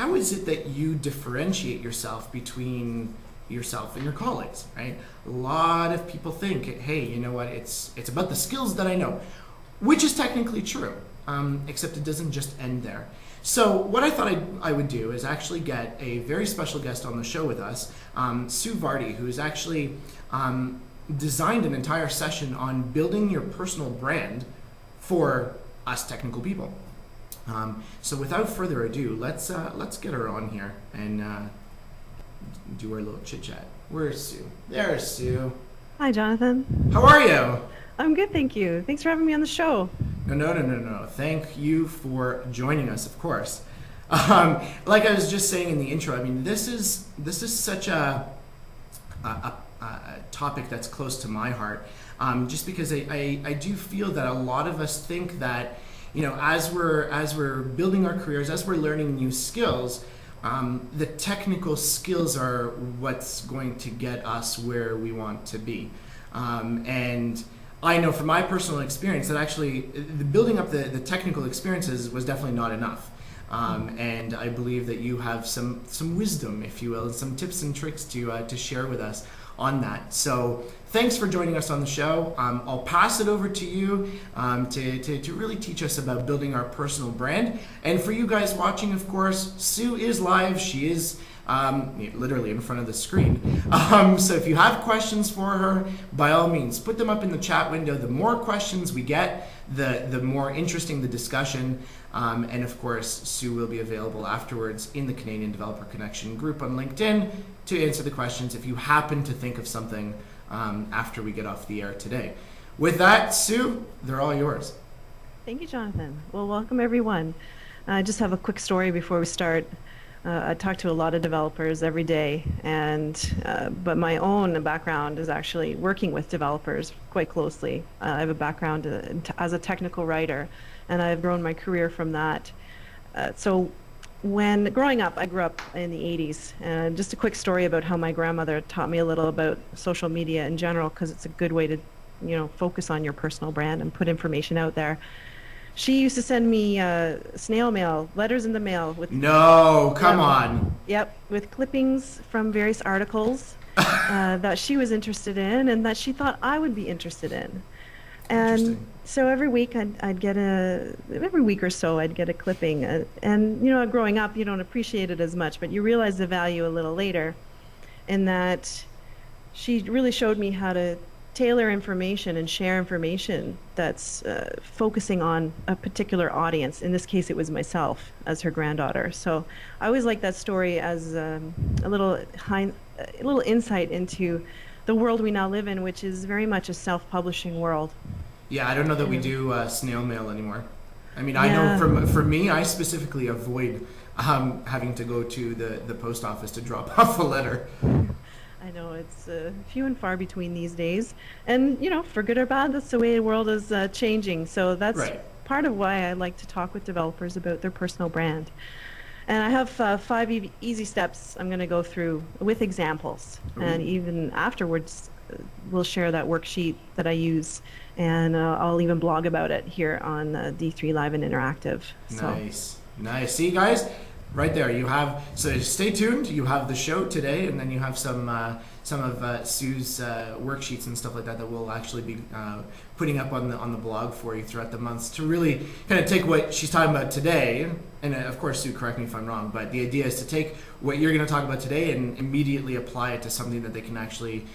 how is it that you differentiate yourself between yourself and your colleagues, right? A lot of people think, hey, you know what, it's about the skills that I know, which is technically true, except it doesn't just end there. So what I thought I would do is actually get a very special guest on the show with us, Sue Vardy, who has actually designed an entire session on building your personal brand for us technical people. So without further ado, let's get her on here and do our little chit chat. Where's Sue? There's Sue. Hi, Jonathan. How are you? I'm good, thank you. Thanks for having me on the show. No. Thank you for joining us, of course. Like I was just saying in the intro, I mean, this is such a topic that's close to my heart, just because I do feel that a lot of us think that, you know, as we're building our careers, as we're learning new skills, the technical skills are what's going to get us where we want to be. And I know from my personal experience that actually the building up the technical experiences was definitely not enough. And I believe that you have some wisdom, if you will, and some tips and tricks to share with us on that. So thanks for joining us on the show. I'll pass it over to you to really teach us about building our personal brand. And for you guys watching, of course, Sue is live. She is literally in front of the screen. So if you have questions for her, by all means, put them up in the chat window. The more questions we get, the more interesting the discussion. And of course, Sue will be available afterwards in the Canadian Developer Connection group on LinkedIn to answer the questions if you happen to think of something after we get off the air today. With that, Sue, they're all yours. Thank you, Jonathan. Well, welcome everyone. I just have a quick story before we start. I talk to a lot of developers every day, but my own background is actually working with developers quite closely. I have a background as a technical writer, and I've grown my career from that. So when growing up, I grew up in the 80s, and just a quick story about how my grandmother taught me a little about social media in general, because it's a good way to, you know, focus on your personal brand and put information out there. She used to send me snail mail, letters in the mail with. No, come on. Yep, with clippings from various articles that she was interested in and that she thought I would be interested in. And so every week every week or so I'd get a clipping. And you know, growing up, you don't appreciate it as much, but you realize the value a little later. In that, she really showed me how to tailor information and share information that's focusing on a particular audience. In this case, it was myself as her granddaughter. So I always like that story as a little insight into the world we now live in, which is very much a self-publishing world. Yeah, I don't know that we do snail mail anymore. I mean, I know for me, I specifically avoid having to go to the post office to drop off a letter. I know it's few and far between these days, and you know, for good or bad, that's the way the world is changing. So that's part of why I like to talk with developers about their personal brand. And I have 5 easy steps I'm going to go through with examples, and even afterwards, we'll share that worksheet that I use, and I'll even blog about it here on D3 Live and Interactive. Nice. See, guys. Right there, you have, so stay tuned, you have the show today, and then you have some of Sue's worksheets and stuff like that we'll actually be putting up on the blog for you throughout the months to really kind of take what she's talking about today, and of course, Sue, correct me if I'm wrong, but the idea is to take what you're going to talk about today and immediately apply it to something that they can actually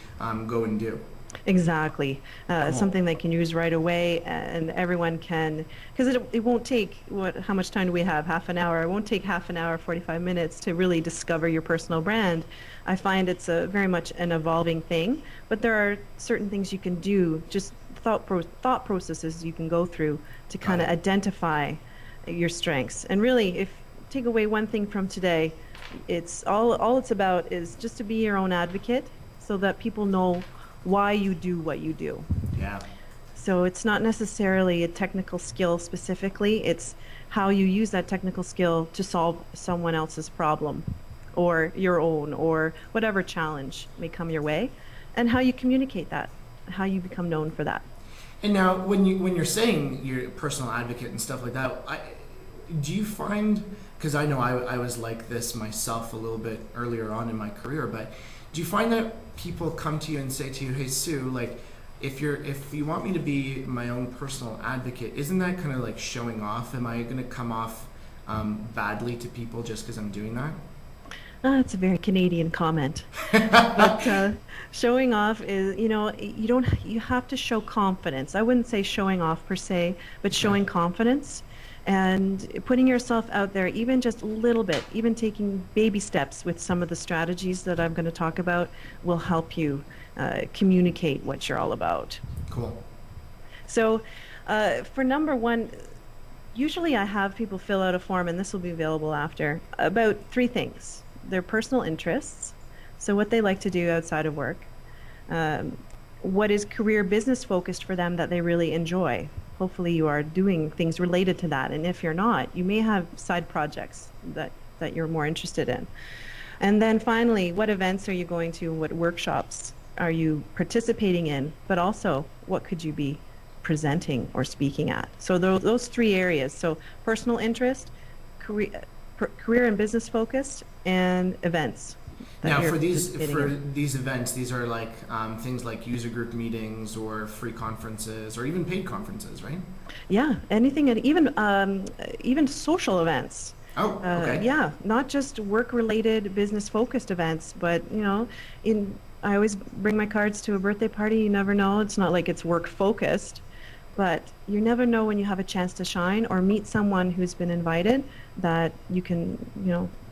go and do. Exactly. Something they can use right away, and everyone can, because it won't take, how much time do we have? Half an hour. It won't take half an hour, 45 minutes to really discover your personal brand. I find it's very much an evolving thing, but there are certain things you can do, just thought processes you can go through to kind of identify your strengths. And really, if take away one thing from today, it's all it's about is just to be your own advocate, so that people know why you do what you do. Yeah. So it's not necessarily a technical skill specifically, it's how you use that technical skill to solve someone else's problem or your own or whatever challenge may come your way, and how you communicate that, how you become known for that. And now when you're saying you're a personal advocate and stuff like that, do you find, because I know I was like this myself a little bit earlier on in my career, but do you find that people come to you and say to you, hey Sue, like if you want me to be my own personal advocate, isn't that kind of like showing off? Am I going to come off badly to people just because I'm doing that? That's a very Canadian comment. But showing off is, you have to show confidence. I wouldn't say showing off per se, but Okay. showing confidence and putting yourself out there, even just a little bit, even taking baby steps with some of the strategies that I'm going to talk about will help you communicate what you're all about. Cool. So for number one, usually I have people fill out a form, and this will be available after, about three things: their personal interests, so what they like to do outside of work, what is career business focused for them that they really enjoy. Hopefully you are doing things related to that, and if you're not, you may have side projects that you're more interested in. And then finally, what events are you going to, what workshops are you participating in, but also what could you be presenting or speaking at. So those three areas: so personal interest, career and business focused, and events that Now, you're for participating in. these events, these are like things like user group meetings or free conferences or even paid conferences, right? Yeah, anything, and even social events. Oh, okay. Yeah, not just work-related, business-focused events, but I always bring my cards to a birthday party. You never know. It's not like it's work-focused, but you never know when you have a chance to shine or meet someone who's been invited that you can,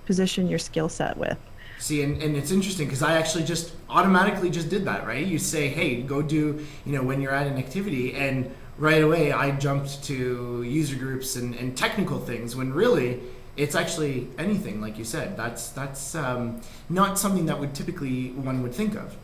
position your skill set with. See, and it's interesting because I actually just automatically just did that, right? You say, hey, go do, when you're at an activity, and right away I jumped to user groups and technical things when really it's actually anything, like you said. That's not something that would typically one would think of.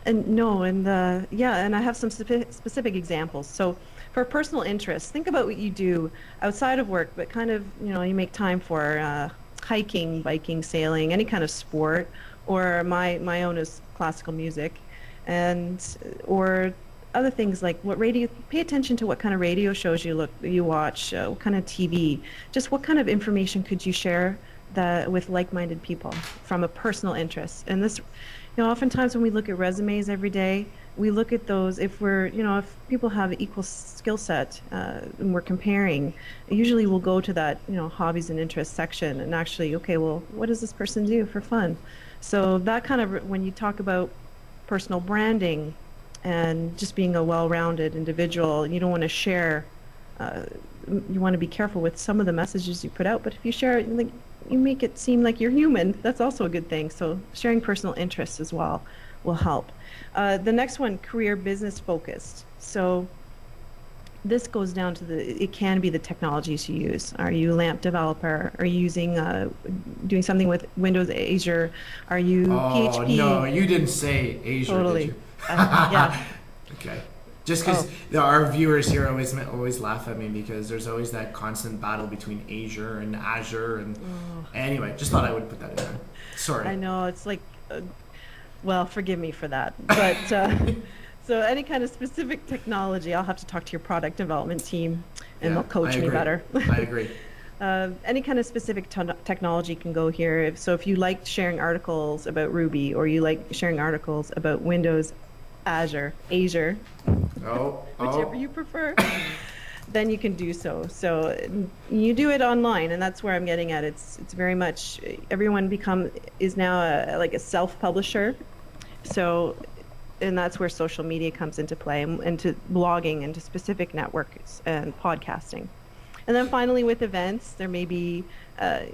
And no, and I have some specific examples. So for personal interests, think about what you do outside of work, but kind of, you make time for hiking, biking, sailing, any kind of sport, or my own is classical music, or other things like what radio. Pay attention to what kind of radio shows you watch, what kind of TV, just what kind of information could you share with like-minded people from a personal interest. And this, oftentimes when we look at resumes every day, we look at those if if people have equal skill set and we're comparing, usually we'll go to that, hobbies and interests section and actually, okay, well, what does this person do for fun? So that kind of, when you talk about personal branding and just being a well-rounded individual, you don't want to share, you want to be careful with some of the messages you put out, but if you share it, like, you make it seem like you're human, that's also a good thing. So sharing personal interests as well will help. The next one, career business focused. So this goes down to it can be the technologies you use. Are you a LAMP developer? Are you using, doing something with Windows, Azure? Are you PHP? No, you didn't say Azure, Totally. did you? Yeah. Okay. Just because our viewers here always laugh at me because there's always that constant battle between Azure and Azure, and anyway, just thought I would put that in there. Sorry. I know, it's like, well, forgive me for that, but so any kind of specific technology, I'll have to talk to your product development team, and they'll coach me better. I agree. Any kind of specific technology can go here. So if you like sharing articles about Ruby, or you like sharing articles about Windows, Azure, whichever you prefer, then you can do so. So you do it online, and that's where I'm getting at. It's very much everyone is now like a self-publisher. So, and that's where social media comes into play, and into blogging, into specific networks and podcasting. And then finally, with events, there may be,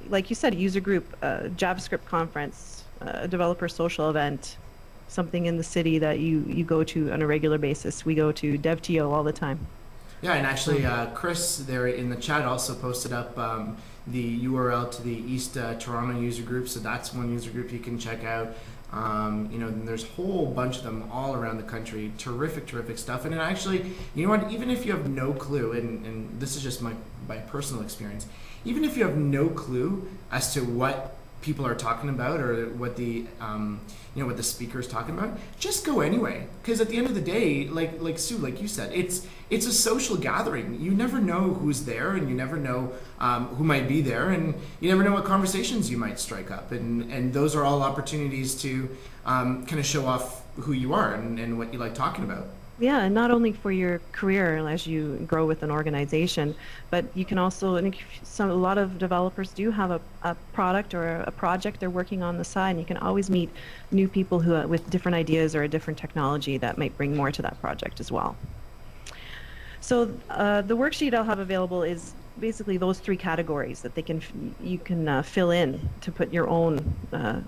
like you said, a user group, a JavaScript conference, a developer social event, something in the city that you go to on a regular basis. We go to DevTO all the time. Yeah, and actually, Chris there in the chat also posted up the URL to the East Toronto user group, so that's one user group you can check out. There's a whole bunch of them all around the country. Terrific stuff. And it actually, you know what, even if you have no clue, and this is just my personal experience, even if you have no clue as to what people are talking about, or what the what the speaker is talking about, just go anyway. Because at the end of the day, like Sue, like you said, it's a social gathering. You never know who's there, and you never know who might be there, and you never know what conversations you might strike up, and those are all opportunities to kind of show off who you are and what you like talking about. Yeah, and not only for your career as you grow with an organization, but you can also, and a lot of developers do have a product or a project they're working on the side, and you can always meet new people who with different ideas or a different technology that might bring more to that project as well. So the worksheet I'll have available is basically those three categories that you can fill in to put your own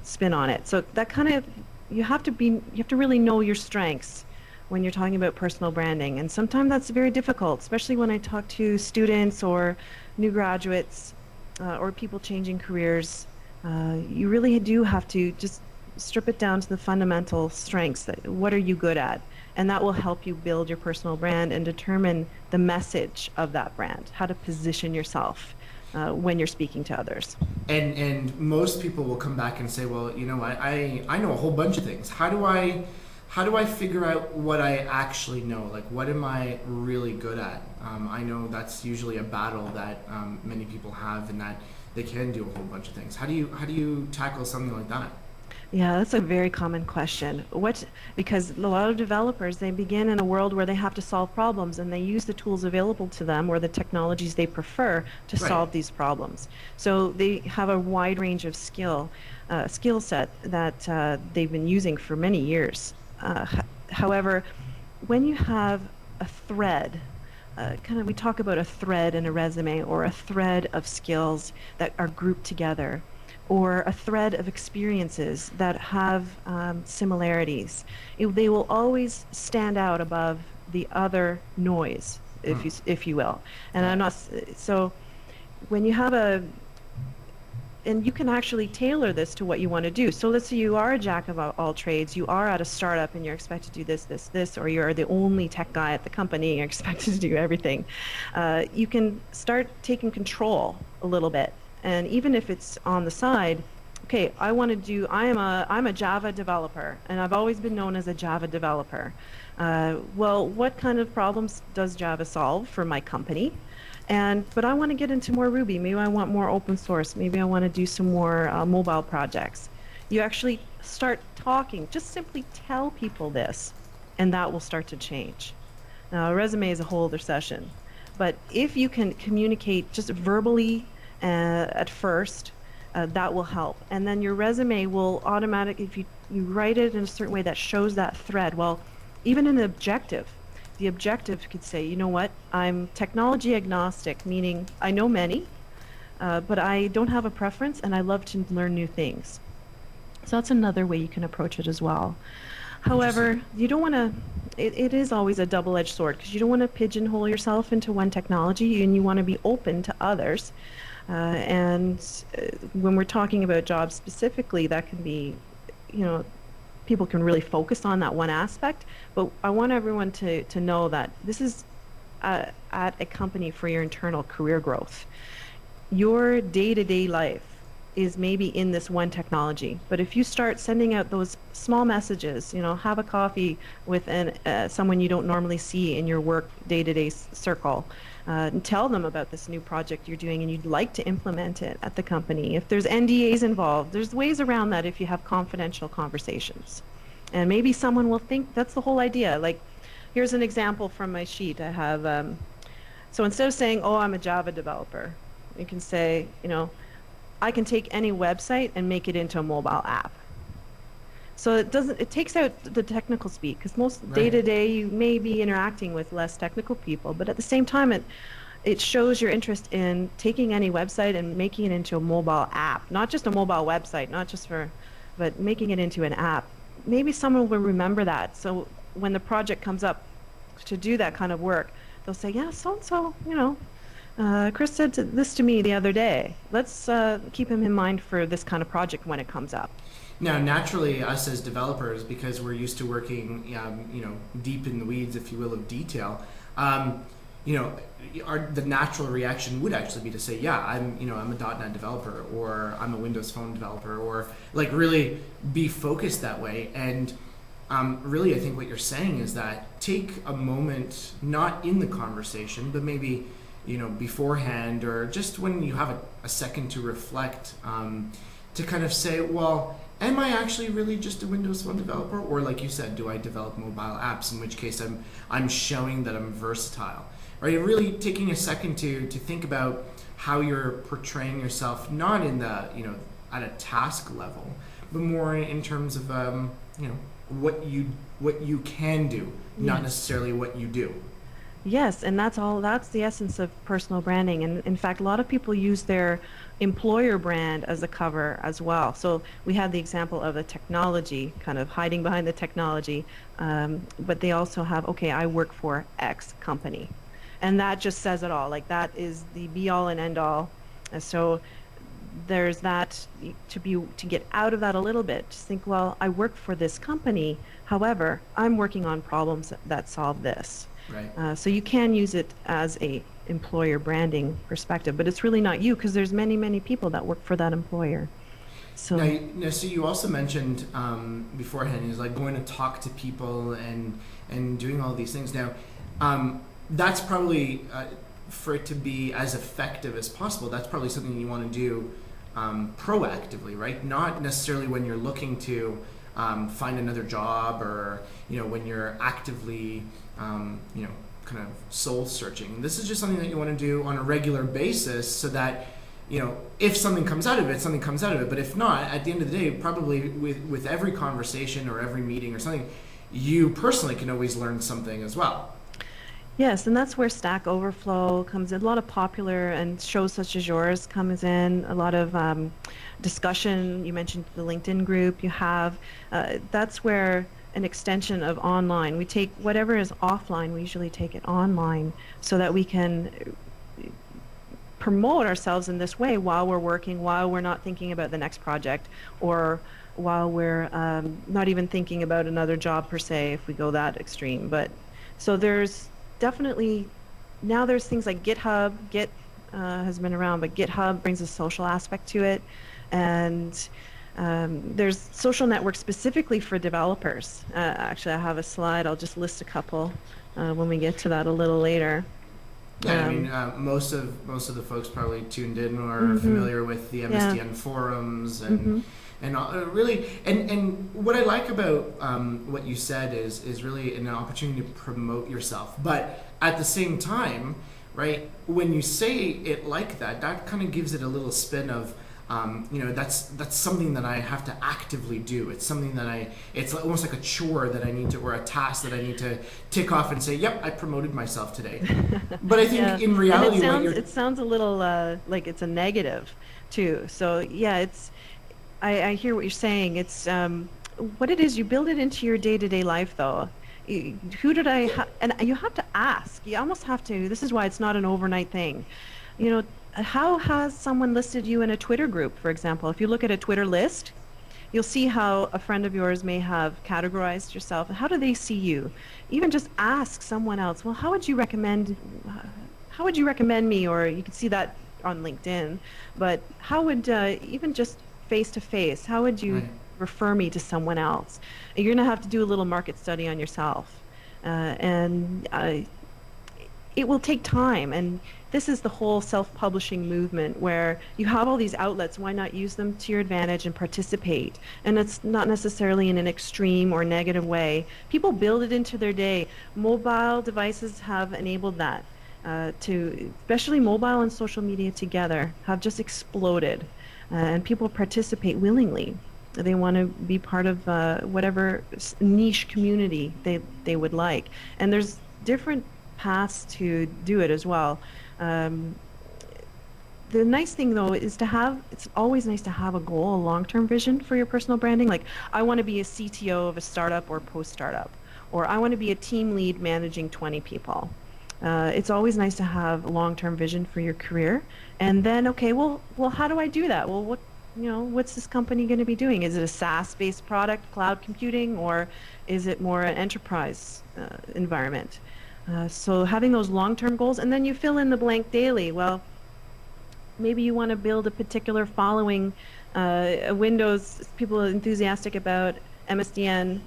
spin on it. So that kind of, you have to really know your strengths when you're talking about personal branding. And sometimes that's very difficult, especially when I talk to students or new graduates or people changing careers. You really do have to just strip it down to the fundamental strengths. What are you good at? And that will help you build your personal brand and determine the message of that brand, how to position yourself when you're speaking to others. And most people will come back and say, well, you know what, I know a whole bunch of things. How do I figure out what I actually know? Like, what am I really good at? I know that's usually a battle that many people have, and that they can do a whole bunch of things. How do you tackle something like that? Yeah, that's a very common question. Because a lot of developers, they begin in a world where they have to solve problems, and they use the tools available to them or the technologies they prefer to solve these problems. So they have a wide range of skill set that they've been using for many years. However, when you have a thread, we talk about a thread in a resume, or a thread of skills that are grouped together, or a thread of experiences that have similarities. They will always stand out above the other noise, if you will. And I'm not so. When you have and you can actually tailor this to what you want to do. So let's say you are a jack of all trades, you are at a startup and you're expected to do this, or you're the only tech guy at the company, you're expected to do everything. You can start taking control a little bit. And even if it's on the side, okay, I'm a Java developer, and I've always been known as a Java developer. Well, what kind of problems does Java solve for my company? But I want to get into more Ruby. Maybe I want more open source. Maybe I want to do some more mobile projects. You actually start talking. Just simply tell people this, and that will start to change. Now, a resume is a whole other session. But if you can communicate just verbally at first, that will help. And then your resume will automatically, if you write it in a certain way that shows that thread, well, even in the objective could say, you know what, I'm technology agnostic, meaning I know many, but I don't have a preference, and I love to learn new things. So that's another way you can approach it as well. However, you don't want to, it is always a double-edged sword, because you don't want to pigeonhole yourself into one technology, and you want to be open to others. When we're talking about jobs specifically, that can be, people can really focus on that one aspect, but I want everyone to know that this is at a company for your internal career growth. Your day-to-day life is maybe in this one technology, but if you start sending out those small messages, have a coffee with someone you don't normally see in your work day-to-day circle, and tell them about this new project you're doing and you'd like to implement it at the company. If there's NDAs involved, there's ways around that if you have confidential conversations. And maybe someone will think that's the whole idea. Like, here's an example from my sheet. I have, so instead of saying, oh, I'm a Java developer, you can say, I can take any website and make it into a mobile app. So it takes out the technical speak, because most day-to-day you may be interacting with less technical people, but at the same time it shows your interest in taking any website and making it into a mobile app, not just a mobile website, but making it into an app. Maybe someone will remember that, so when the project comes up to do that kind of work, they'll say, yeah, so-and-so, Chris said this to me the other day. Let's keep him in mind for this kind of project when it comes up. Now, naturally, us as developers, because we're used to working, deep in the weeds, if you will, of detail, the natural reaction would actually be to say, yeah, I'm a .NET developer, or I'm a Windows Phone developer, or like really be focused that way. And really, I think what you're saying is that take a moment, not in the conversation, but maybe beforehand, or just when you have a second to reflect, to kind of say, well, am I actually really just a Windows Phone developer, or like you said, do I develop mobile apps? In which case, I'm showing that I'm versatile. Right, really taking a second to think about how you're portraying yourself, not in the at a task level, but more in terms of what you can do, not necessarily what you do. Yes, and that's the essence of personal branding. And in fact, a lot of people use their employer brand as a cover as well. So we had the example of the technology, kind of hiding behind the technology, but they also have, okay, I work for X company. And that just says it all. Like, that is the be all and end all. And so there's that to get out of that a little bit. Just think, well, I work for this company. However, I'm working on problems that solve this. Right. So you can use it as a employer branding perspective, but it's really not you, because there's many, many people that work for that employer. So so you also mentioned beforehand is like going to talk to people and doing all these things. Now, that's probably for it to be as effective as possible. That's probably something you want to do proactively, right? Not necessarily when you're looking to find another job, or when you're actively kind of soul searching. This is just something that you want to do on a regular basis, so that if something comes out of it, something comes out of it. But if not, at the end of the day, probably with every conversation or every meeting or something, you personally can always learn something as well. yes, and that's where Stack Overflow comes in. A lot of popular and shows such as yours comes in. A lot of discussion. You mentioned the LinkedIn group you have. That's where an extension of online. We take whatever is offline, we usually take it online, so that we can promote ourselves in this way while we're working, while we're not thinking about the next project, or while we're not even thinking about another job per se, if we go that extreme. But so there's definitely, now there's things like GitHub. Git has been around, but GitHub brings a social aspect to it. And there's social networks specifically for developers. Actually, I have a slide. I'll just list a couple when we get to that a little later. Yeah, I mean, most of the folks probably tuned in or are familiar with the MSDN forums and really, and what I like about what you said is really an opportunity to promote yourself. But at the same time, right, when you say it like that, that kind of gives it a little spin of, that's something that I have to actively do. It's something that it's almost like a chore that I need to, or a task that I need to tick off and say, yep, I promoted myself today. But I think in reality, it sounds a little like it's a negative too. So yeah, I hear what you're saying. It's what it is. You build it into your day-to-day life, though. Who did and you have to ask. You almost have to. This is why it's not an overnight thing. How has someone listed you in a Twitter group, for example? If you look at a Twitter list, you'll see how a friend of yours may have categorized yourself. How do they see you? Even just ask someone else, well, how would you recommend me? Or you can see that on LinkedIn, but how would, even just face to face, how would you refer me to someone else? You're going to have to do a little market study on yourself. It will take time, and this is the whole self-publishing movement, where you have all these outlets. Why not use them to your advantage and participate? And it's not necessarily in an extreme or negative way. People build it into their day. Mobile devices have enabled that, especially mobile and social media together have just exploded, and people participate willingly. They want to be part of whatever niche community they would like. And there's different paths to do it as well. The nice thing, though, is it's always nice to have a goal, a long-term vision for your personal branding. Like, I want to be a CTO of a startup or post-startup, or I want to be a team lead managing 20 people. It's always nice to have a long-term vision for your career. And then, okay, well, how do I do that? Well, what's this company going to be doing? Is it a SaaS-based product, cloud computing, or is it more an enterprise environment? So having those long-term goals, and then you fill in the blank daily. Well, maybe you want to build a particular following, a Windows, people are enthusiastic about MSDN,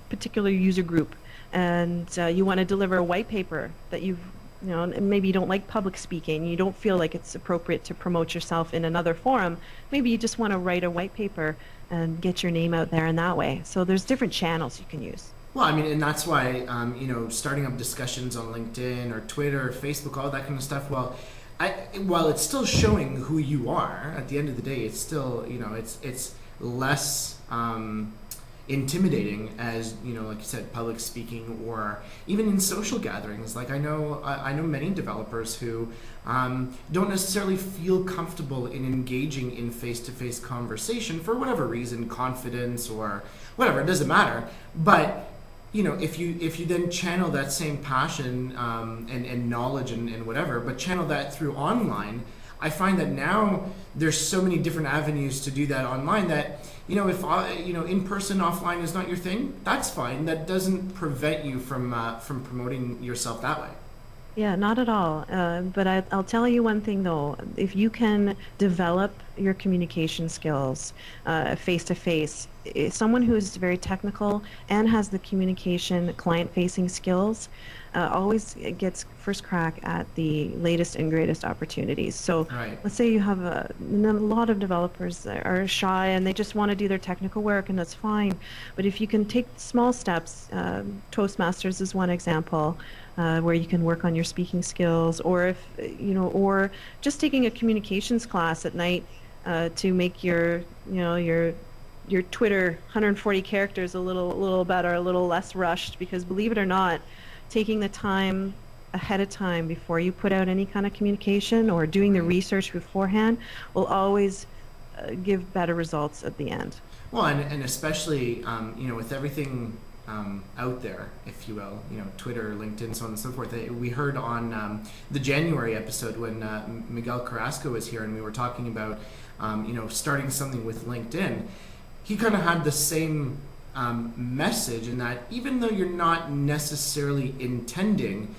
particular user group, and you want to deliver a white paper that you know, and maybe you don't like public speaking, you don't feel like it's appropriate to promote yourself in another forum. Maybe you just want to write a white paper and get your name out there in that way. So there's different channels you can use. Well, I mean, and that's why, starting up discussions on LinkedIn or Twitter or Facebook, all that kind of stuff, while it's still showing who you are, at the end of the day, it's still, it's less intimidating as, like you said, public speaking or even in social gatherings. Like I know many developers who don't necessarily feel comfortable in engaging in face-to-face conversation for whatever reason, confidence or whatever, it doesn't matter. But if you then channel that same passion and knowledge and whatever, but channel that through online, I find that now there's so many different avenues to do that online that, if in person, offline is not your thing, that's fine. That doesn't prevent you from promoting yourself that way. Yeah, not at all. But I'll tell you one thing though, if you can develop your communication skills face to face, someone who is very technical and has the communication client-facing skills always gets first crack at the latest and greatest opportunities. So right. Let's say you have a lot of developers that are shy and they just want to do their technical work, and that's fine. But if you can take small steps, Toastmasters is one example, where you can work on your speaking skills, or or just taking a communications class at night to make your Twitter 140 characters a little better, a little less rushed. Because believe it or not, taking the time ahead of time before you put out any kind of communication or doing the research beforehand will always give better results at the end. Well, and especially with everything out there, if you will, Twitter, LinkedIn, so on and so forth. We heard on the January episode when Miguel Carrasco was here, and we were talking about starting something with LinkedIn. He kind of had the same message in that even though you're not necessarily intending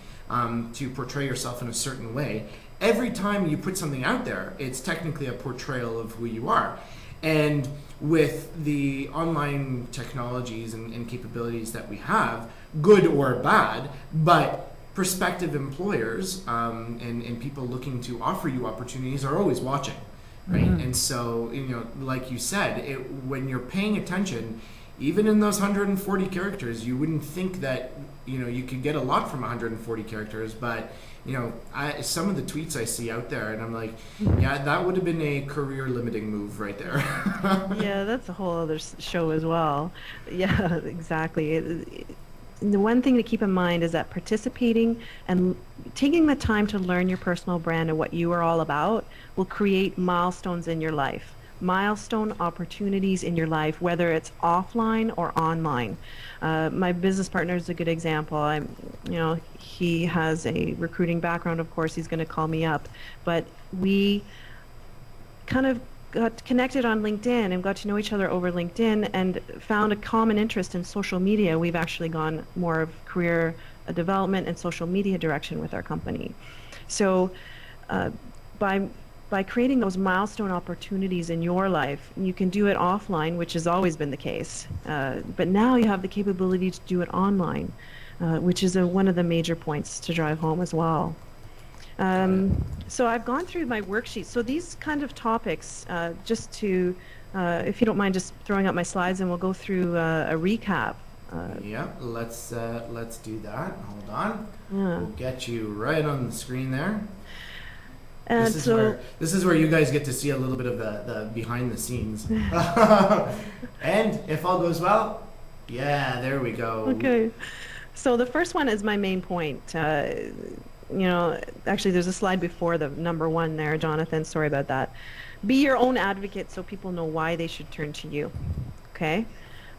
to portray yourself in a certain way, every time you put something out there, it's technically a portrayal of who you are. And with the online technologies and capabilities that we have, good or bad, but prospective employers and people looking to offer you opportunities are always watching, right? Mm-hmm. And so, like you said, when you're paying attention, even in those 140 characters, you wouldn't think that, you could get a lot from 140 characters, but some of the tweets I see out there, and I'm like, yeah, that would have been a career limiting move right there. Yeah, that's a whole other show as well. Yeah, exactly. The one thing to keep in mind is that participating and taking the time to learn your personal brand and what you are all about will create milestones in your life. Milestone opportunities in your life, whether it's offline or online. My business partner is a good example. He has a recruiting background, of course, he's going to call me up, but we kind of got connected on LinkedIn and got to know each other over LinkedIn and found a common interest in social media. We've actually gone more of career development and social media direction with our company. So by creating those milestone opportunities in your life, you can do it offline, which has always been the case. But now you have the capability to do it online, which is one of the major points to drive home as well. So I've gone through my worksheet. So these kind of topics, just to, if you don't mind just throwing up my slides, and we'll go through a recap. Yeah, let's do that. Hold on. Yeah. We'll get you right on the screen there. And this is where you guys get to see a little bit of the behind the scenes. And if all goes well, yeah, there we go. Okay. So the first one is my main point. Actually there's a slide before the number one there, Jonathan, sorry about that. Be your own advocate so people know why they should turn to you. Okay?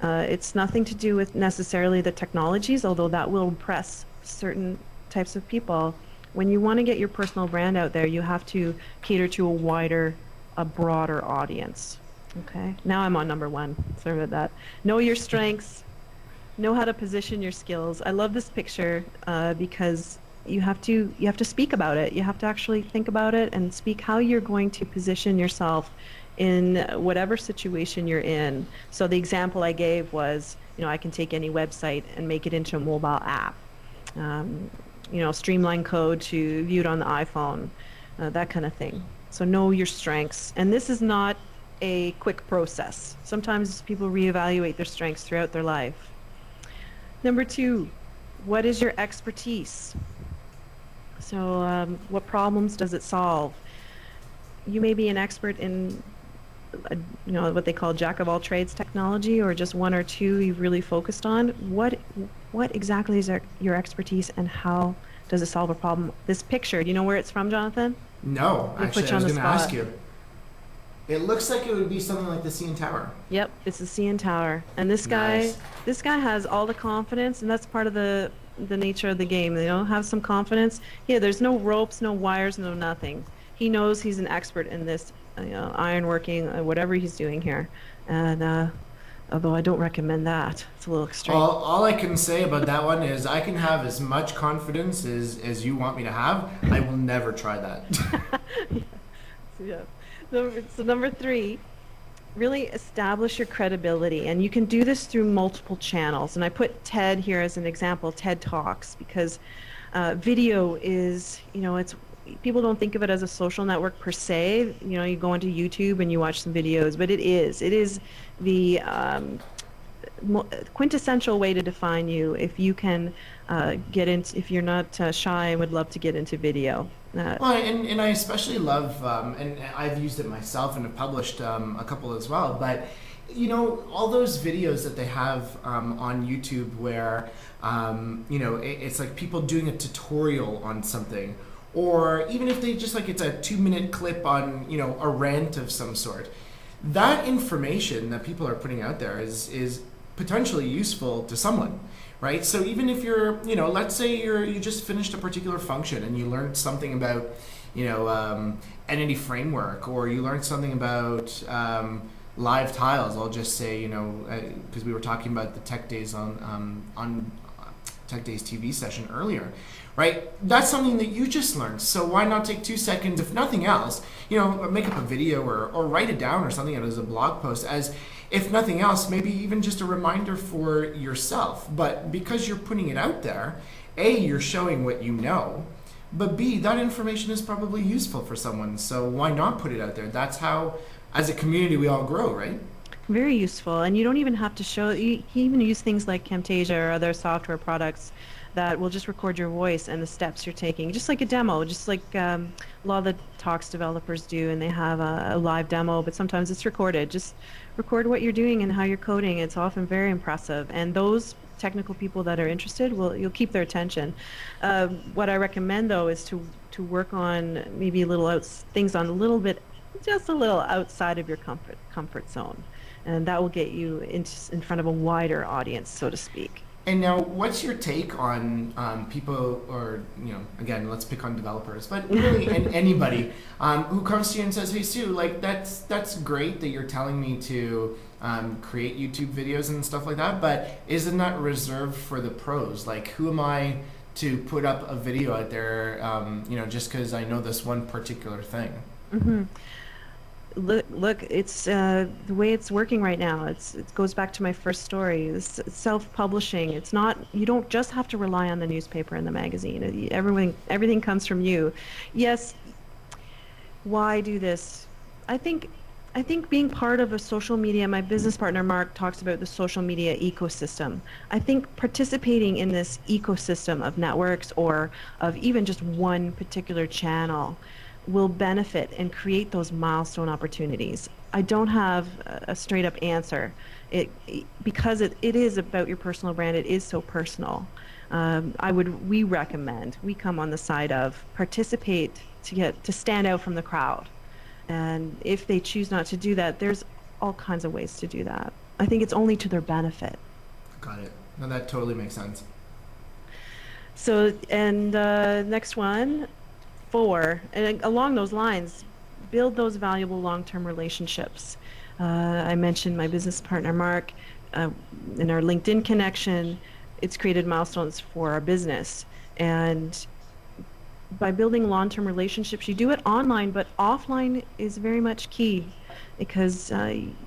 It's nothing to do with necessarily the technologies, although that will impress certain types of people. When you want to get your personal brand out there, you have to cater to a broader audience. Okay? Now I'm on number one. Sorry about that. Know your strengths, know how to position your skills. I love this picture because you have to speak about it. You have to actually think about it and speak how you're going to position yourself in whatever situation you're in. So the example I gave was, I can take any website and make it into a mobile app. Um, streamline code to view it on the iPhone, that kind of thing. So know your strengths. And this is not a quick process. Sometimes people reevaluate their strengths throughout their life. Number two, what is your expertise? So what problems does it solve? You may be an expert in what they call jack of all trades technology, or just one or two you've really focused on. What exactly is your expertise, and how does it solve a problem? This picture, do you know where it's from, Jonathan? No, We'll actually, put you I was on the going to ask spot. you. It looks like it would be something like the CN Tower. Yep, it's the CN Tower. And this guy, Nice. this guy has all the confidence, and that's part of the nature of the game. They don't have some confidence. Yeah, there's no ropes, no wires, no nothing. He knows he's an expert in this, ironworking, whatever he's doing here. And although I don't recommend that, it's a little extreme. All I can say about that one is I can have as much confidence as you want me to have. I will never try that. Yeah. So number three, really establish your credibility, and you can do this through multiple channels. And I put TED here as an example, TED Talks, because video is, it's people don't think of it as a social network per se. You go into YouTube and you watch some videos, but it is the quintessential way to define you if you can get into, if you're not shy and would love to get into video. Well, and I especially love, and I've used it myself and have published a couple as well, but all those videos that they have on YouTube where, it's like people doing a tutorial on something, or even if they just it's a 2-minute clip on, a rant of some sort. That information that people are putting out there is potentially useful to someone. Right, so even if you're, let's say you just finished a particular function and you learned something about, entity framework, or you learned something about live tiles. I'll just say, because we were talking about the Tech Days on Tech Days TV session earlier, right? That's something that you just learned. So why not take 2 seconds, if nothing else, make up a video or write it down or something as a blog post, as if nothing else, maybe even just a reminder for yourself. But because you're putting it out there, A, you're showing what you know, but B, that information is probably useful for someone. So why not put it out there? That's how, as a community, we all grow, right? Very useful, and you don't even have to show. You even use things like Camtasia or other software products that will just record your voice and the steps you're taking, just like a demo, just like a lot of the talks developers do, and they have a live demo, but sometimes it's recorded. Just record what you're doing and how you're coding. It's often very impressive, and those technical people that are interested you'll keep their attention. What I recommend though is to work on maybe things on just a little outside of your comfort zone, and that will get you in front of a wider audience, so to speak. And now, what's your take on people, or again, let's pick on developers, but really anybody who comes to you and says, "Hey Sue, that's great that you're telling me to create YouTube videos and stuff like that, but isn't that reserved for the pros? Like, who am I to put up a video out there, just because I know this one particular thing?" Mm-hmm. Look, it's the way it's working right now. It goes back to my first story. It's self-publishing. It's not. You don't just have to rely on the newspaper and the magazine. Everything comes from you. Yes. Why do this? I think being part of a social media. My business partner Mark talks about the social media ecosystem. I think participating in this ecosystem of networks, or of even just one particular channel, will benefit and create those milestone opportunities. I don't have a straight up answer. Because it is about your personal brand. It is so personal. We come on the side of participate to stand out from the crowd. And if they choose not to do that, there's all kinds of ways to do that. I think it's only to their benefit. Got it. No, that totally makes sense. So, and next one, 4, and along those lines, build those valuable long-term relationships. I mentioned my business partner Mark. uh, in our LinkedIn connection, it's created milestones for our business. And by building long-term relationships, you do it online, but offline is very much key because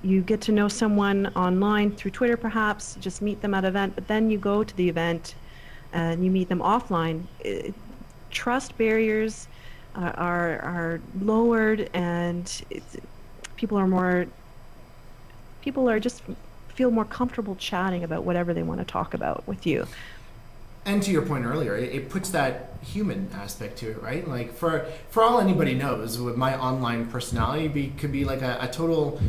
you get to know someone online through Twitter, perhaps, just meet them at an event, but then you go to the event and you meet them offline. Trust barriers are lowered, and people are just feel more comfortable chatting about whatever they want to talk about with you. And to your point earlier, it puts that human aspect to it, right? Like for all anybody knows, with my online personality could be like a total,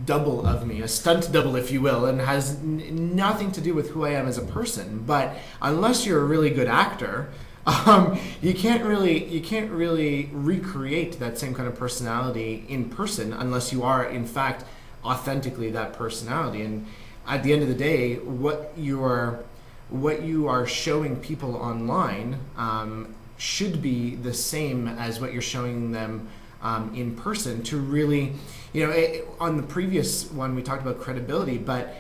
double of me, a stunt double, if you will, and has nothing to do with who I am as a person. But unless you're a really good actor, you can't really recreate that same kind of personality in person unless you are, in fact, authentically that personality. And at the end of the day, what you are showing people online should be the same as what you're showing them in person to really, on the previous one we talked about credibility, but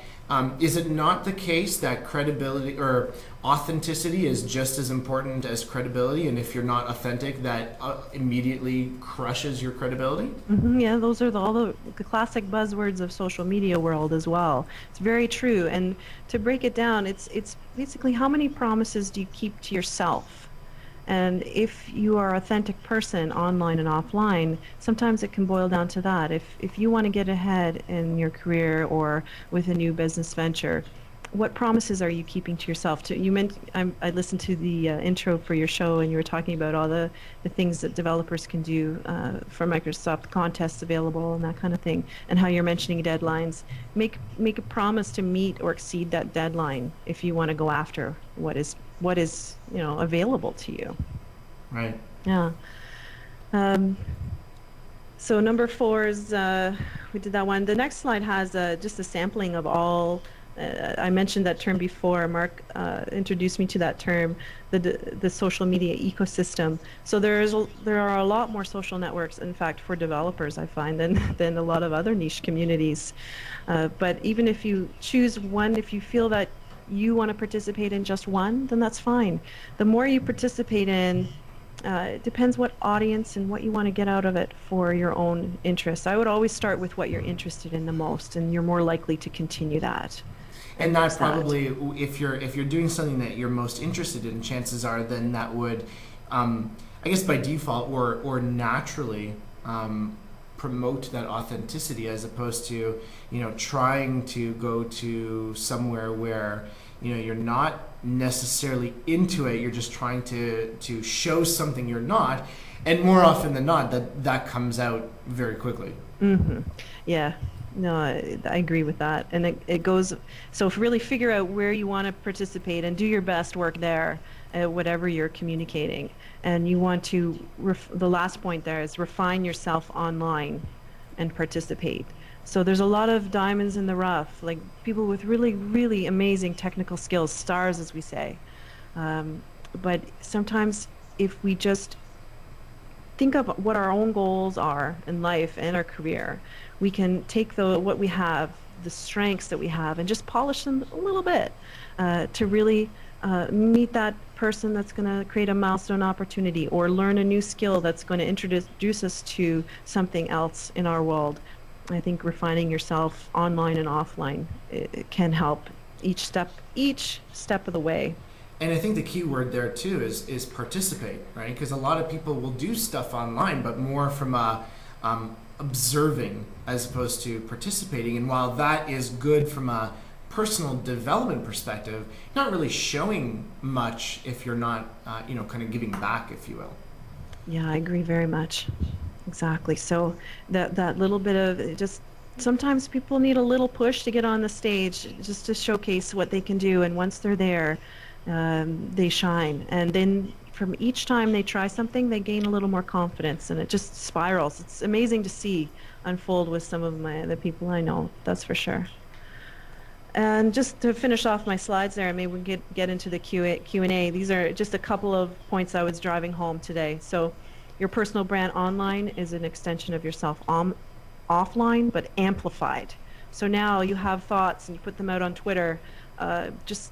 is it not the case that credibility or authenticity is just as important as credibility? And if you're not authentic, that immediately crushes your credibility? Mm-hmm, yeah, those are all the classic buzzwords of social media world as well. It's very true. And to break it down, it's basically how many promises do you keep to yourself? And if you are an authentic person online and offline, sometimes it can boil down to that. If you want to get ahead in your career or with a new business venture, what promises are you keeping to yourself? I listened to the intro for your show, and you were talking about all the things that developers can do for Microsoft contests available and that kind of thing, and how you're mentioning deadlines. Make a promise to meet or exceed that deadline if you want to go after what is available to you. Right. Yeah. So number 4 is we did that one. The next slide has just a sampling of all. I mentioned that term before. Mark introduced me to that term, the social media ecosystem. So there are a lot more social networks, in fact, for developers, I find, than a lot of other niche communities. But even if you choose one, if you feel that you want to participate in just one, then that's fine. The more you participate in, it depends what audience and what you want to get out of it for your own interests. I would always start with what you're interested in the most, and you're more likely to continue that. And that's probably, if you're doing something that you're most interested in, chances are then that would, I guess by default or naturally, promote that authenticity, as opposed to trying to go to somewhere where you're not necessarily into it. You're just trying to show something you're not, and more often than not that comes out very quickly. Mm-hmm. Yeah. No, I agree with that. And it goes, so really figure out where you want to participate and do your best work there, whatever you're communicating. And you want to, the last point there is refine yourself online and participate. So there's a lot of diamonds in the rough, like people with really, really amazing technical skills, stars as we say. But sometimes if we just think of what our own goals are in life and our career, we can take what we have, the strengths that we have, and just polish them a little bit to really meet that person that's going to create a milestone opportunity or learn a new skill that's going to introduce us to something else in our world. I think refining yourself online and offline, it can help each step of the way. And I think the key word there too is participate, right? Because a lot of people will do stuff online, but more from a observing as opposed to participating. And while that is good from a personal development perspective, not really showing much if you're not, kind of giving back, if you will. Yeah, I agree very much. Exactly. So that little bit of just, sometimes people need a little push to get on the stage just to showcase what they can do. And once they're there, they shine. And then from each time they try something, they gain a little more confidence, and it just spirals. It's amazing to see unfold with some of the people I know, that's for sure. And just to finish off my slides there, and maybe we get into the Q&A. These are just a couple of points I was driving home today. So your personal brand online is an extension of yourself offline, but amplified. So now you have thoughts and you put them out on Twitter. Just,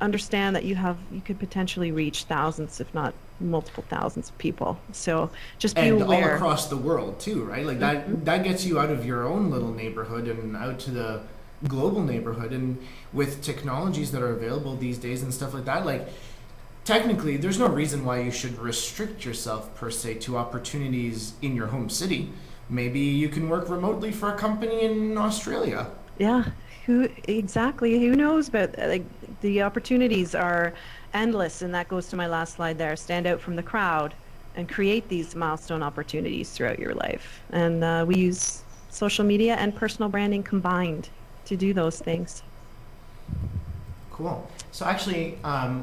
understand that you could potentially reach thousands, if not multiple thousands of people. So just be And aware. all across the world too, right? Like that gets you out of your own little neighborhood and out to the global neighborhood. And with technologies that are available these days and stuff like that, like technically there's no reason why you should restrict yourself per se to opportunities in your home city. Maybe you can work remotely for a company in Australia. Yeah, who knows? But like the opportunities are endless, and that goes to my last slide there. Stand out from the crowd and create these milestone opportunities throughout your life. And we use social media and personal branding combined to do those things. Cool. So actually,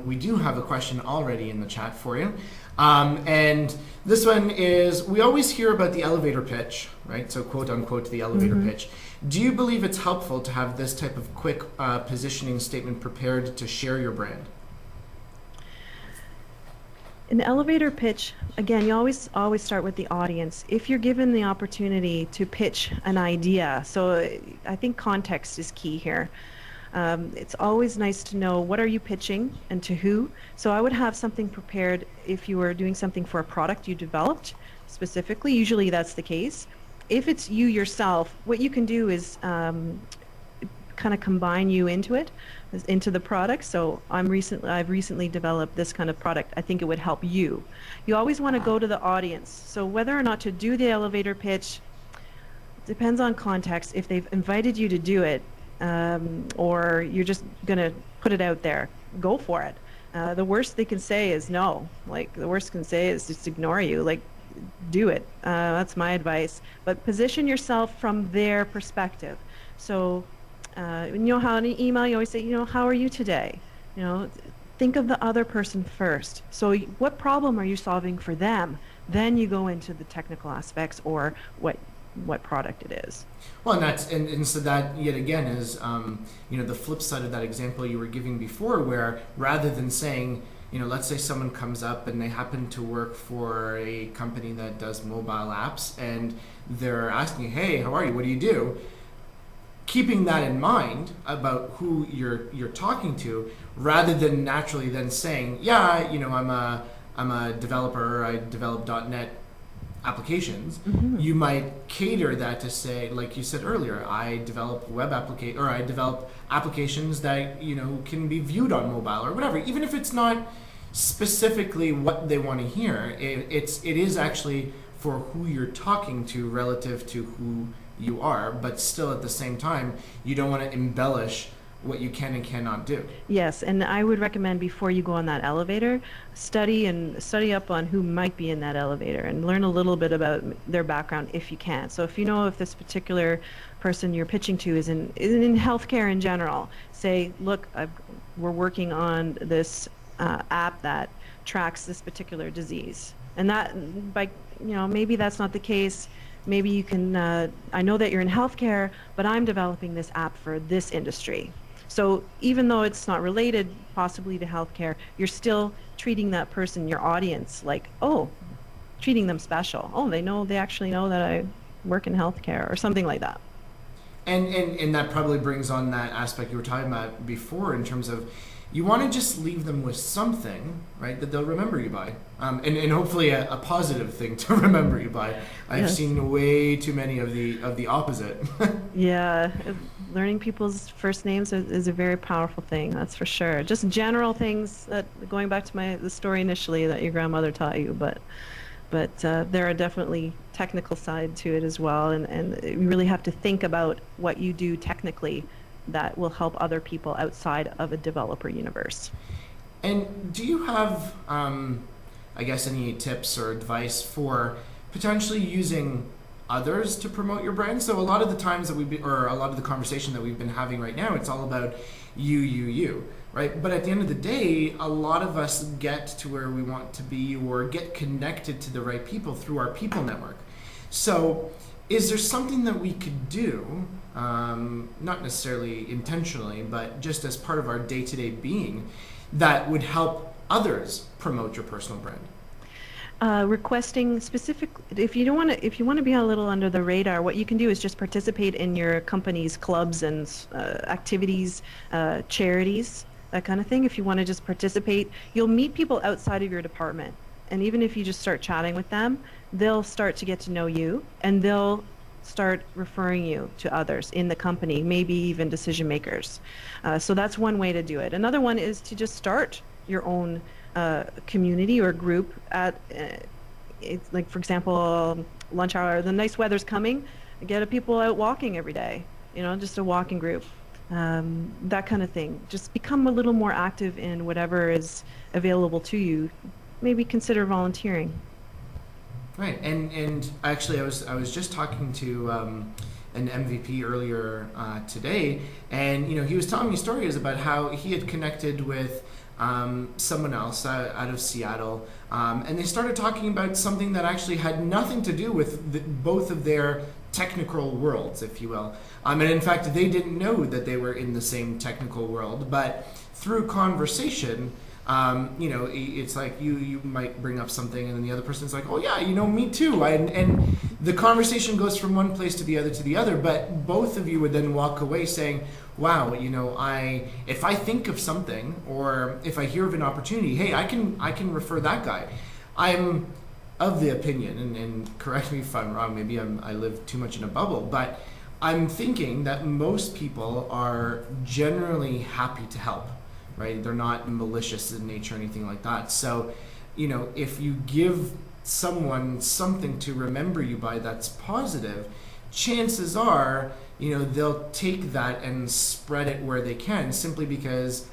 we do have a question already in the chat for you. And this one is, we always hear about the elevator pitch, right? So quote unquote, the elevator pitch. Do you believe it's helpful to have this type of quick positioning statement prepared to share your brand? An elevator pitch, again, you always start with the audience. If you're given the opportunity to pitch an idea, so I think context is key here. It's always nice to know what are you pitching and to who. So I would have something prepared if you were doing something for a product you developed specifically. Usually that's the case. If it's you yourself, what you can do is kind of combine you into it, into the product. So I've recently developed this kind of product. I think it would help you. You always want to go to the audience. So whether or not to do the elevator pitch depends on context. If they've invited you to do it, or you're just going to put it out there, go for it. The worst they can say is no. Like, the worst can say is just ignore you. Like, do it. That's my advice. But position yourself from their perspective. So, you know how in an email you always say, how are you today? Think of the other person first. So what problem are you solving for them? Then you go into the technical aspects or what product it is. Well, and so that yet again is the flip side of that example you were giving before, where rather than saying, let's say someone comes up and they happen to work for a company that does mobile apps and they're asking, hey, how are you? What do you do? Keeping that in mind about who you're talking to, rather than naturally then saying, yeah, I'm a developer, I develop .NET applications. You might cater that to say, like you said earlier, I develop I develop applications that can be viewed on mobile or whatever. Even if it's not specifically what they want to hear, it is actually for who you're talking to relative to who you are. But still, at the same time, you don't want to embellish what you can and cannot do. Yes, and I would recommend before you go on that elevator, study up on who might be in that elevator and learn a little bit about their background if you can. So if if this particular person you're pitching to is in healthcare in general, say, look, we're working on this app that tracks this particular disease, and that maybe that's not the case. Maybe you can, I know that you're in healthcare, but I'm developing this app for this industry. So even though it's not related possibly to healthcare, you're still treating that person, your audience, like, treating them special. They actually know that I work in healthcare or something like that. And that probably brings on that aspect you were talking about before in terms of you want to just leave them with something, right, that they'll remember you by, and hopefully a positive thing to remember you by. I've seen way too many of the opposite. Yeah, learning people's first names is a very powerful thing, that's for sure. Just general things that, going back to the story initially that your grandmother taught you, but there are definitely technical side to it as well, and you really have to think about what you do technically that will help other people outside of a developer universe. And do you have, I guess, any tips or advice for potentially using others to promote your brand? So a lot of the times that a lot of the conversation that we've been having right now, it's all about you, right? But at the end of the day, a lot of us get to where we want to be or get connected to the right people through our people network. So is there something that we could do, not necessarily intentionally, but just as part of our day-to-day being, that would help others promote your personal brand? Requesting specific, if you don't want to, if you want to be a little under the radar, what you can do is just participate in your company's clubs and activities, charities, that kind of thing. If you want to just participate, you'll meet people outside of your department. And even if you just start chatting with them, they'll start to get to know you and they'll start referring you to others in the company, maybe even decision makers. So that's one way to do it. Another one is to just start your own community or group at, it's like, for example, lunch hour, the nice weather's coming, get people out walking every day, just a walking group, that kind of thing. Just become a little more active in whatever is available to you. Maybe consider volunteering. Right, and actually, I was just talking to an MVP earlier today, and he was telling me stories about how he had connected with someone else out of Seattle, and they started talking about something that actually had nothing to do with both of their technical worlds, if you will. And in fact, they didn't know that they were in the same technical world, but through conversation, it's like you might bring up something and then the other person's like, oh yeah, me too. And the conversation goes from one place to the other, but both of you would then walk away saying, wow, if I think of something or if I hear of an opportunity, hey, I can refer that guy. I'm of the opinion, and correct me if I'm wrong, maybe I live too much in a bubble, but I'm thinking that most people are generally happy to help. Right? They're not malicious in nature or anything like that. So, if you give someone something to remember you by that's positive, chances are, they'll take that and spread it where they can, simply because,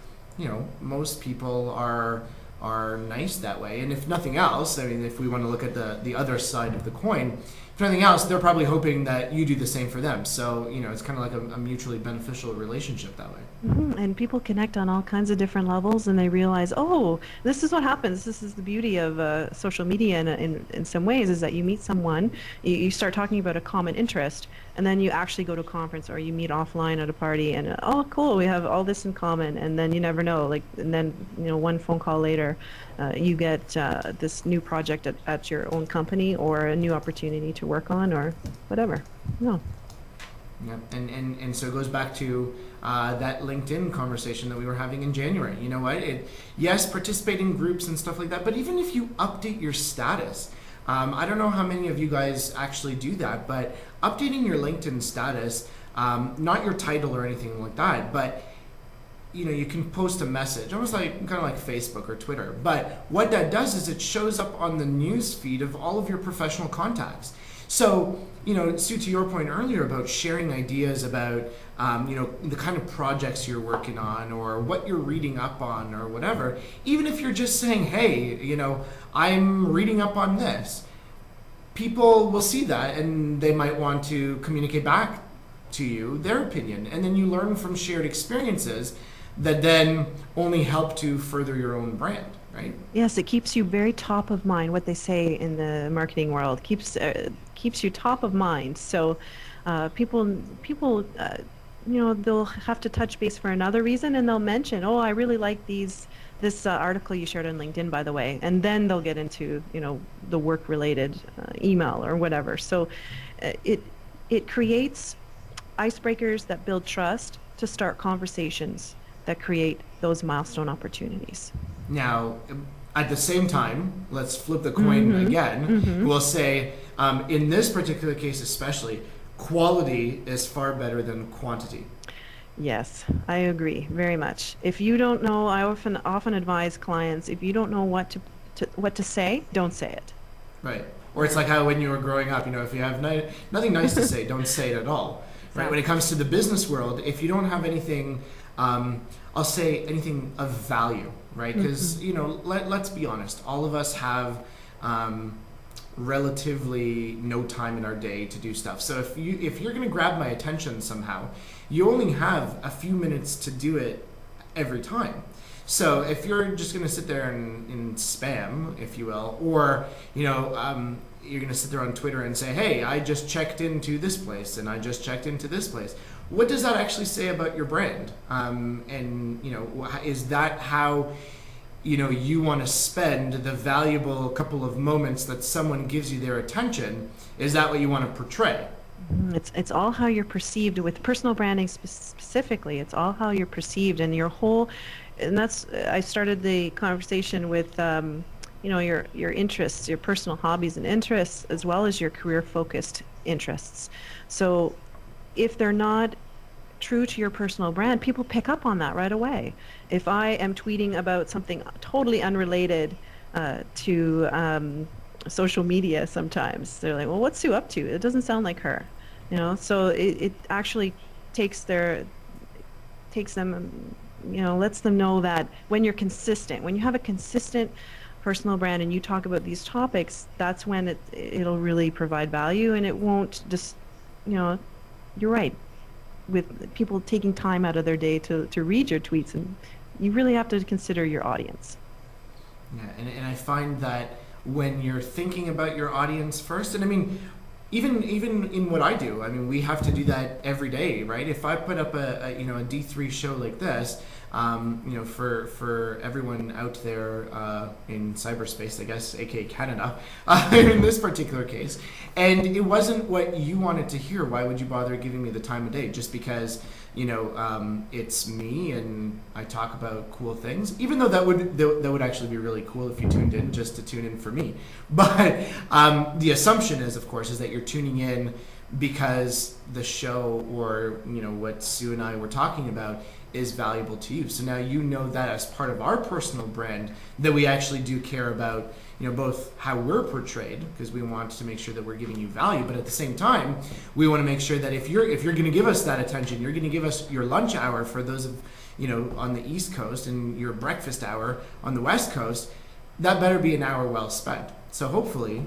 most people are nice that way. And if nothing else, if we want to look at the other side of the coin, if nothing else, they're probably hoping that you do the same for them. So, it's kind of like a mutually beneficial relationship that way. Mm-hmm. And people connect on all kinds of different levels, and they realize, oh, this is what happens. This is the beauty of social media in some ways, is that you meet someone, you start talking about a common interest, and then you actually go to a conference or you meet offline at a party, and oh, cool, we have all this in common. And then you never know, and then one phone call later, you get this new project at your own company or a new opportunity to work on or whatever. No. Yeah, and so it goes back to that LinkedIn conversation that we were having in January. You know what? Yes, participate in groups and stuff like that, but even if you update your status, I don't know how many of you guys actually do that, but updating your LinkedIn status, not your title or anything like that, but you can post a message, almost like kind of like Facebook or Twitter. But what that does is it shows up on the news feed of all of your professional contacts. So, Sue, to your point earlier about sharing ideas about, the kind of projects you're working on or what you're reading up on or whatever, even if you're just saying, hey, I'm reading up on this, people will see that and they might want to communicate back to you their opinion. And then you learn from shared experiences that then only help to further your own brand. Right? Yes, it keeps you very top of mind. What they say in the marketing world keeps you top of mind. So people, they'll have to touch base for another reason, and they'll mention, oh, I really like this article you shared on LinkedIn, by the way, and then they'll get into the work-related email or whatever. So it creates icebreakers that build trust to start conversations that create those milestone opportunities. Now, at the same time, let's flip the coin again. Mm-hmm. We'll say, in this particular case especially, quality is far better than quantity. Yes, I agree very much. If you don't know, I often advise clients, if you don't know what to say, don't say it. Right. Or it's like how when you were growing up, if you have nothing nice to say, don't say it at all. Right. Exactly. When it comes to the business world, if you don't have anything, I'll say anything of value, right? Because, let's be honest, all of us have relatively no time in our day to do stuff. So if you're going to grab my attention somehow, you only have a few minutes to do it every time. So if you're just going to sit there and spam, if you will, or you're going to sit there on Twitter and say, hey, I just checked into this place and I just checked into this place, what does that actually say about your brand? And is that how you want to spend the valuable couple of moments that someone gives you their attention. Is that what you want to portray? It's all how you're perceived with personal branding specifically. It's all how you're perceived and your whole, and that's I started the conversation with your interests, your personal hobbies and interests, as well as your career focused interests. So if they're not true to your personal brand, people pick up on that right away. If I am tweeting about something totally unrelated to social media, sometimes they're like, well, what's Sue up to? It doesn't sound like her, so it actually takes them, lets them know that when you're consistent, when you have a consistent personal brand and you talk about these topics, that's when it'll really provide value, and it won't just, you're right, with people taking time out of their day to read your tweets, and you really have to consider your audience. Yeah, and I find that when you're thinking about your audience first, and I mean, even in what I do, I mean, we have to do that every day, right? If I put up a D3 show like this, for everyone out there in cyberspace, I guess, aka Canada, in this particular case, and it wasn't what you wanted to hear, why would you bother giving me the time of day? Just because it's me and I talk about cool things, even though that would actually be really cool if you tuned in just to tune in for me. But the assumption is, of course, is that you're tuning in because the show or what Sue and I were talking about is valuable to you. So now that as part of our personal brand, that we actually do care about both how we're portrayed, because we want to make sure that we're giving you value, but at the same time we want to make sure that if you're going to give us that attention, you're going to give us your lunch hour for those of on the East Coast, and your breakfast hour on the West Coast, that better be an hour well spent. So hopefully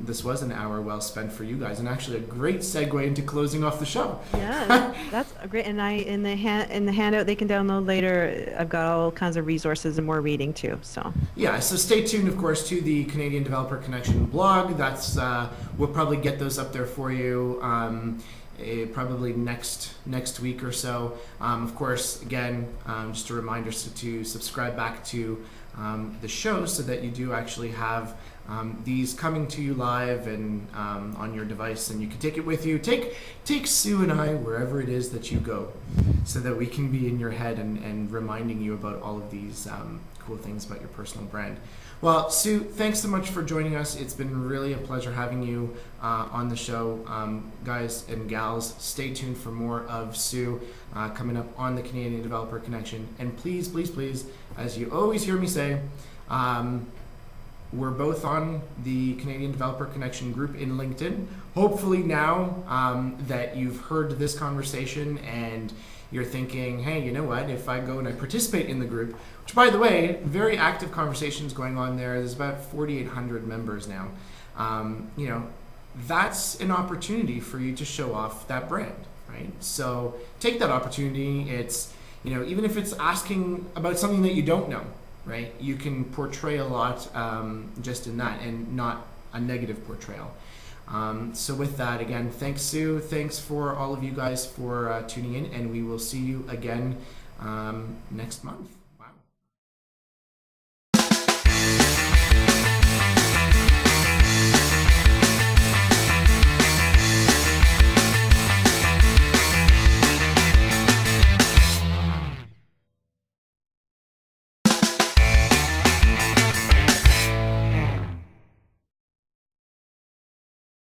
this was an hour well spent for you guys, and actually a great segue into closing off the show. Yeah, that's great. And in the handout they can download later, I've got all kinds of resources and more reading too. So yeah, so stay tuned, of course, to the Canadian Developer Connection blog. That's we'll probably get those up there for you. Probably next week or so. Of course, again, just a reminder to subscribe back to the show, so that you do actually have these coming to you live and on your device, and you can take it with you. Take Sue and I wherever it is that you go, so that we can be in your head and reminding you about all of these cool things about your personal brand. Well, Sue, thanks so much for joining us. It's been really a pleasure having you on the show. Guys and gals, stay tuned for more of Sue coming up on the Canadian Developer Connection. And please, please, please, as you always hear me say, we're both on the Canadian Developer Connection group in LinkedIn. Hopefully now that you've heard this conversation and you're thinking, hey, you know what, if I go and I participate in the group, which, by the way, very active conversations going on there. There's about 4,800 members now. That's an opportunity for you to show off that brand, right? So take that opportunity. It's, even if it's asking about something that you don't know, right? You can portray a lot just in that, and not a negative portrayal. So with that, again, thanks, Sue. Thanks for all of you guys for tuning in, and we will see you again next month.